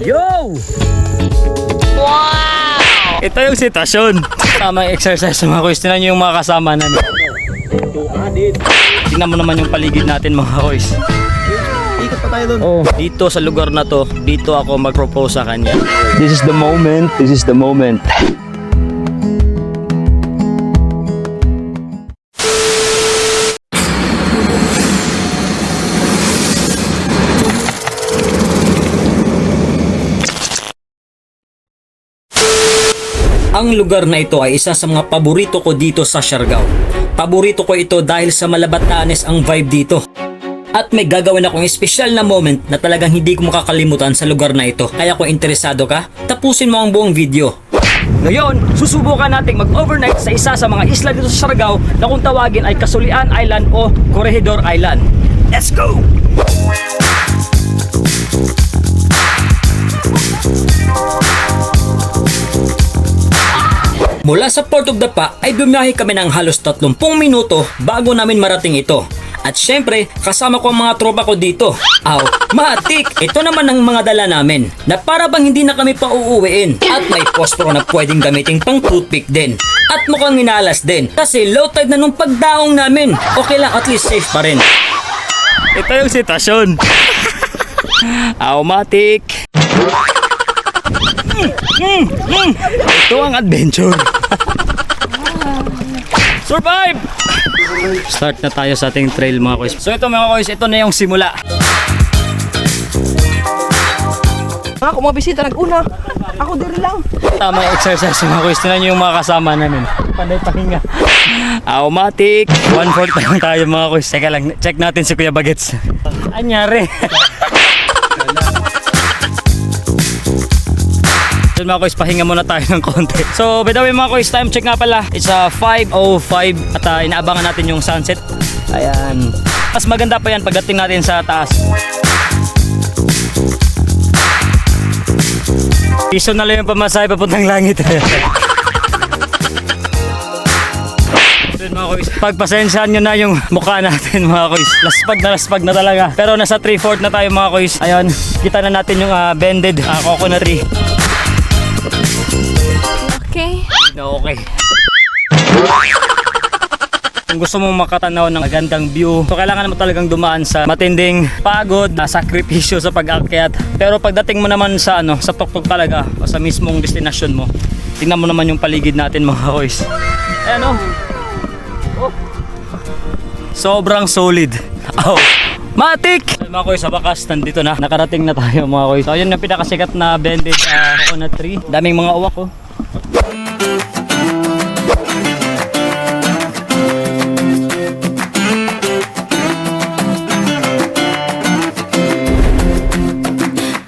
Yo! Wow! Ito yung sitwasyon. Tamang exercise mga kuys. Tingnan nyo yung mga kasama namin. Tingnan mo naman yung paligid natin mga kuys. Ikot pa tayo doon. Oh, dito sa lugar na to, dito ako mag-propose sa kanya. This is the moment. This is the moment. Ang lugar na ito ay isa sa mga paborito ko dito sa Siargao. Paborito ko ito dahil sa malabatanes ang vibe dito. At may gagawin akong espesyal na moment na talagang hindi ko makakalimutan sa lugar na ito. Kaya kung interesado ka, tapusin mo ang buong video. Ngayon, susubukan nating mag-overnight sa isa sa mga isla dito sa Siargao na kung tawagin ay Kasulian Island o Corregidor Island. Let's go! Mula sa Port of Dapa ay bumiyahe kami ng halos 30 minuto bago namin marating ito. At syempre, kasama ko ang mga tropa ko dito. Aw, matik! Ito naman ang mga dala namin na para bang hindi na kami pa uuwiin. At may posporo na pwedeng gamitin pang toothpick din. At mukhang inalas din kasi low tide na nung pagdaong namin. Okay lang, at least safe pa rin. Ito yung sitwasyon. Aw, matik! Ito ang adventure. Survive! Start na tayo sa ating trail mga kuys. So ito mga kuys, ito na yung simula. Ako mga bisita nag-una. Ako din lang. Tama yung exercise mga kuys. Tingnan nyo yung mga kasama namin. Panay pahinga. Automatic. 1/4 na lang tayo mga kuys. Teka lang, check natin si Kuya Bagets. Anyari. So mga kuys, pahinga muna tayo ng konti. So by the way mga kuys, time check nga pala. It's 5:05 at inaabangan natin yung sunset. Ayan. Mas maganda pa yan pagdating natin sa taas. Piso na lang yung pamasahe papuntang langit. So mga kuys, pagpasensyahan nyo na yung mukha natin mga kuys. Laspag na talaga. Pero nasa 3/4 na tayo mga kuys. Ayun, kita na natin yung bended coconut tree. Okay. No, okay. Kung gusto mong makatanaw ng magandang view, so kailangan mo talagang dumaan sa matinding pagod, sakripisyo sa pag-akyat. Pero pagdating mo naman sa sa tuktok talaga o sa mismong destination mo, tingnan mo naman yung paligid natin mga boys. Ayan oh. Sobrang solid. Oh. Matik! Mga koy, sa bakas, nandito na. Nakarating na tayo mga koy. So, yun yung pinakasikat na bended coconut tree. Daming mga uwak oh.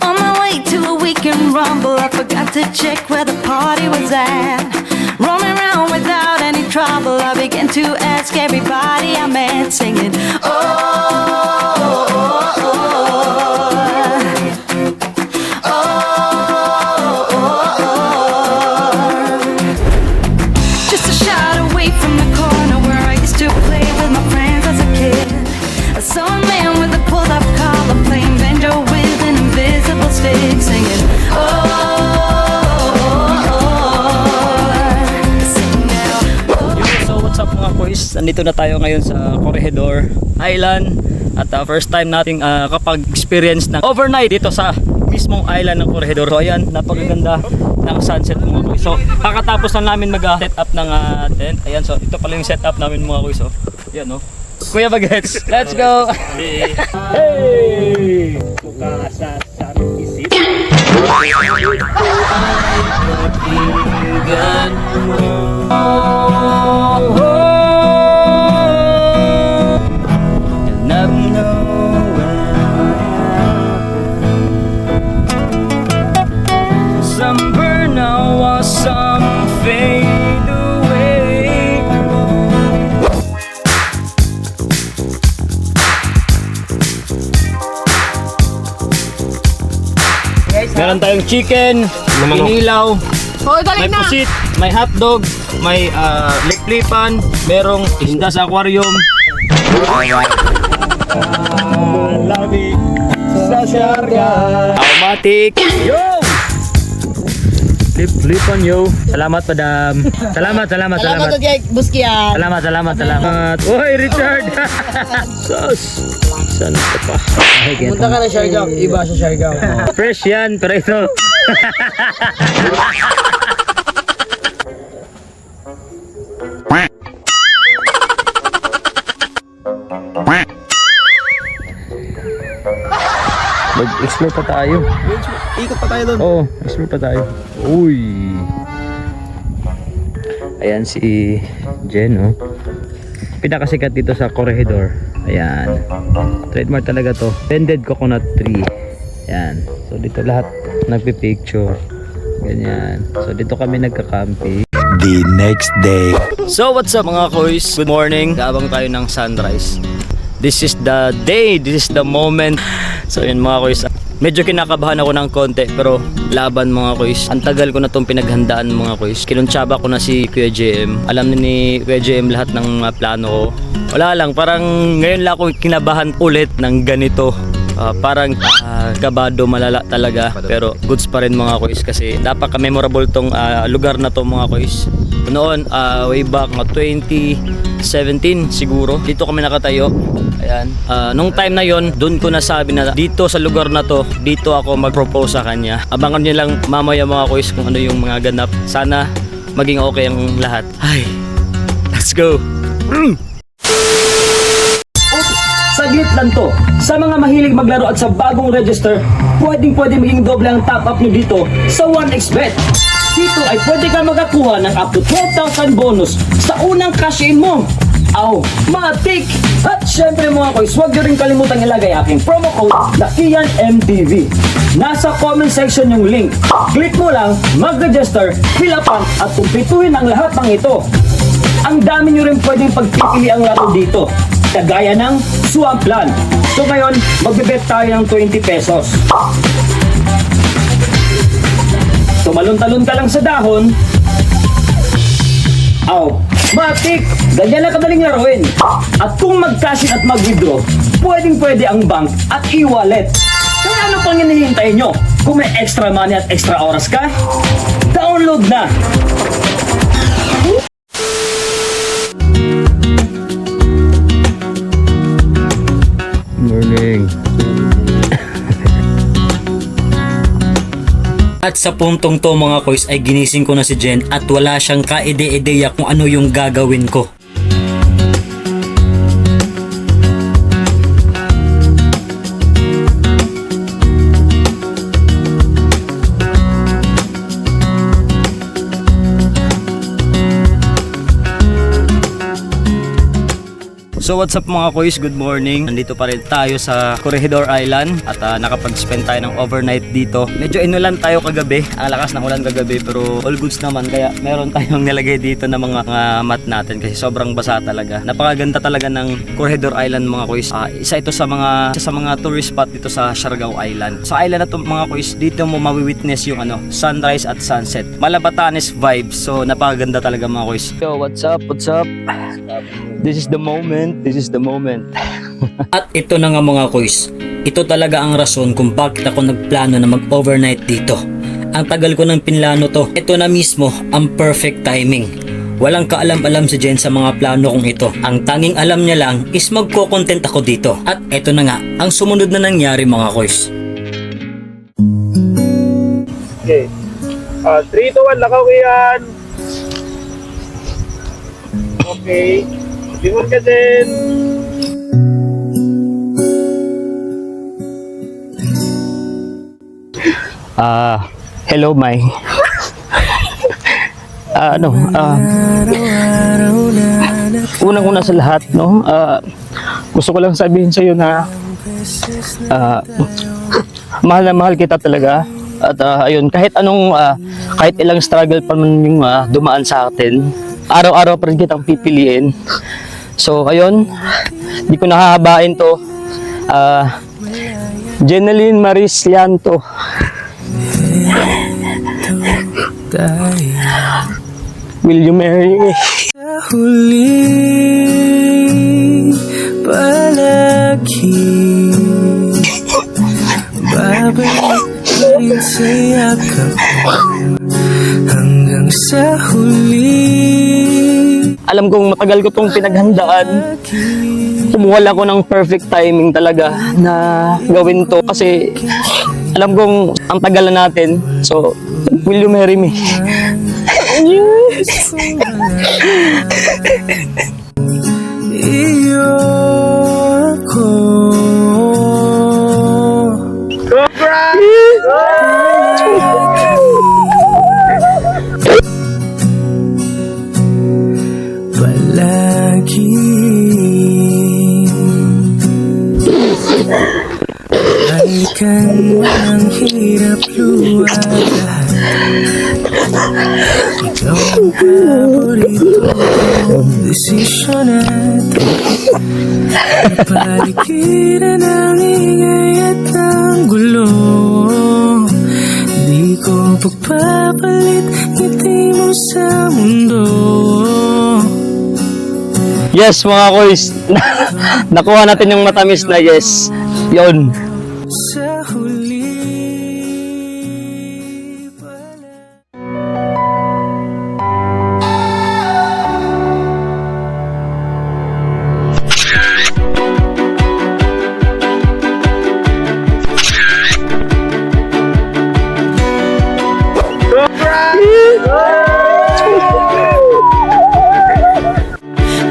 On my way to a weekend rumble, I forgot to check where the party was at. Roaming around without any trouble, I began to ask everybody I met, singing, just a shot away from the corner where I used to play with my friends as a kid. I saw a man with a pulled-up collar playing banjo with an invisible stick, singing, So what's up mga boys? Nandito na tayo ngayon sa Corregidor Island. At first time nating kapag-experience ng overnight dito sa mismong island ng Corregidor. So ayan, napakaganda ng sunset mga boys. So kakatapos na namin mag-set up ng tent. Ayan, so ito pala yung setup namin mga boys. So ayan oh. Kuya Bagets, let's go! Hey! Isip. Some burn out while some fade away. Meron tayong chicken, inilaw, may pusit, may hotdog, may liplipan, merong isda sa aquarium. Love it. Siargao. Automatic. Yo! Flip on yo. Salamat, madam. Salamat. Salamat kay Buskian. Salamat. Oy, Richard. Sus. Saan ka pa? Punta ka na Siargao. Iba sa Siargao. Fresh yan, pero ito. Mag-explore pa tayo. Ikot pa tayo doon. Oo, explore pa tayo. Uy. Ayan si Jen, oh. Pinakasikat dito sa Corregidor. Ayan. Trademark talaga to. Blended coconut tree. Ayan. So dito lahat nagpi-picture. Ganyan. So dito kami nagka-camping. The next day. So what's up mga koys? Good morning. Gabang tayo ng sunrise. This is the day. This is the moment. So yun mga koys. Medyo kinakabahan ako ng konti pero laban mga koys. Ang tagal ko na itong pinaghandaan mga koys. Kinuntsaba ko na si Kuya JM. Alam ni Kuya JM lahat ng plano ko. Wala lang, parang ngayon lang ako kinabahan ulit ng ganito. Parang kabado malala talaga. Pero goods pa rin mga koys kasi napaka-memorable tong lugar na to mga koys. Noon, way back 2017 siguro. Dito kami nakatayo. Ayan. Nung time na yon, doon ko nasabi na dito sa lugar na to, dito ako mag-propose sa kanya. Abangan niyo lang mamaya mga koys kung ano yung mga ganap. Sana maging okay ang lahat. Ay, let's go! Saglit lang to. Sa mga mahilig maglaro at sa bagong register, pwede maging doble ang top up nyo dito sa 1xBet. Dito ay pwede ka makakuha ng up to 12,000 bonus sa unang cash-in mo. Matik! At syempre mga koys, huwag nyo rin kalimutang ilagay aking promo code na KianMTV. Nasa comment section yung link. Click mo lang, mag-register, fill up at kumpletuhin ang lahat ng ito. Ang dami nyo rin pwedeng pagpipili ang laro dito. Kagaya ng Swampland. So ngayon, magbibet tayo ng 20 pesos. Tumalon-talon ka lang sa dahon. Matik! Ganyan lang kadaling laruin. At kung mag-cash in at mag-withdraw, pwede ang bank at e-wallet. Kaya ano pang hinihintay nyo? Kung may extra money at extra oras ka, download na! Morning. At sa puntong to mga koys ay ginising ko na si Jen at wala siyang kaide-ideya kung ano yung gagawin ko. So what's up mga koys, good morning. Nandito pa rin tayo sa Corregidor Island at nakapag-spend tayo ng overnight dito. Medyo inulan tayo kagabi, ang lakas ng ulan kagabi pero all goods naman kaya meron tayong nilagay dito na mga mat natin kasi sobrang basa talaga. Napakaganda talaga ng Corregidor Island mga koys. Isa ito sa mga tourist spot dito sa Siargao Island. Sa island na to mga koys, dito mo mawi-witness yung sunrise at sunset. Malabatanes vibes. So napakaganda talaga mga koys. Yo, what's up? This is the moment. At ito na nga mga koys, ito talaga ang rason kung bakit ako nagplano na mag-overnight dito. Ang tagal ko nang pinlano to. Ito na mismo ang perfect timing. Walang kaalam-alam si Jen sa mga plano kong ito. Ang tanging alam niya lang is magko-content ako dito. At ito na nga, ang sumunod na nangyari mga koys. Okay. 3, 2, 1, lakaw yan. Okay. Lingon ka din. Hello, Mai. Unang-una sa lahat, no? Gusto ko lang sabihin sa iyo na mahal na mahal kita talaga. At ayun, kahit ilang struggle pa man yung dumaan sa atin, araw-araw pa rin kitang pipiliin. So ayun, di ko nahahabain to. Jeneline Maris Lianto. Will you marry me? Huling palagi Balik sa yakap mo hanggang sa huli. Alam kong matagal ko tong pinaghandaan. Kumuha ako ng perfect timing talaga na gawin to kasi alam kong ang tagal na natin. So, will you marry me? Yes! Iyo ako. Palagi balikan ang hirap luwagan. Ikaw ang paborito kong desisyon at napaligiran ang ingay at ang gulo. Di ko pagpapalit ngiti mo sa mundo. Yes mga koys, nakuha natin yung matamis na yes. Yon. Sa huli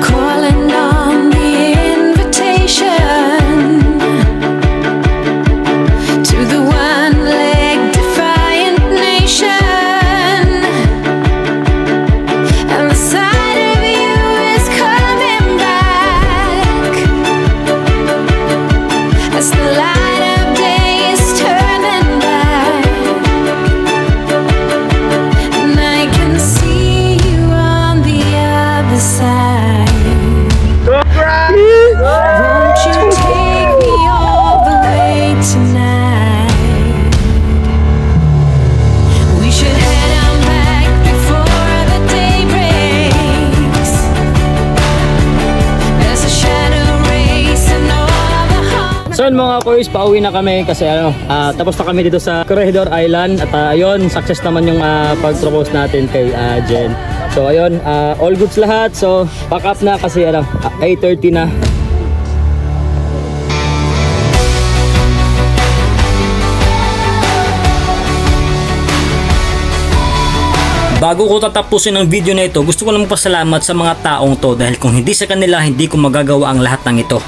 Calling on the invitation to the one-leg defiant nation, and the sight of you is coming back as the light of day is turning back, and I can see you on the other side. Won't you take me all the way tonight? We should head on back before the day breaks. There's a shadow race and all the heart. So yun mga koys, pauwi na kami kasi tapos na kami dito sa Corregidor Island at ayun, success naman yung pag-propose natin kay Jen. So ayun, all goods lahat. So pack up na kasi 8:30 na. Bago ko tatapusin ang video na ito, gusto ko lang magpasalamat sa mga taong to dahil kung hindi sa kanila, hindi ko magagawa ang lahat ng ito.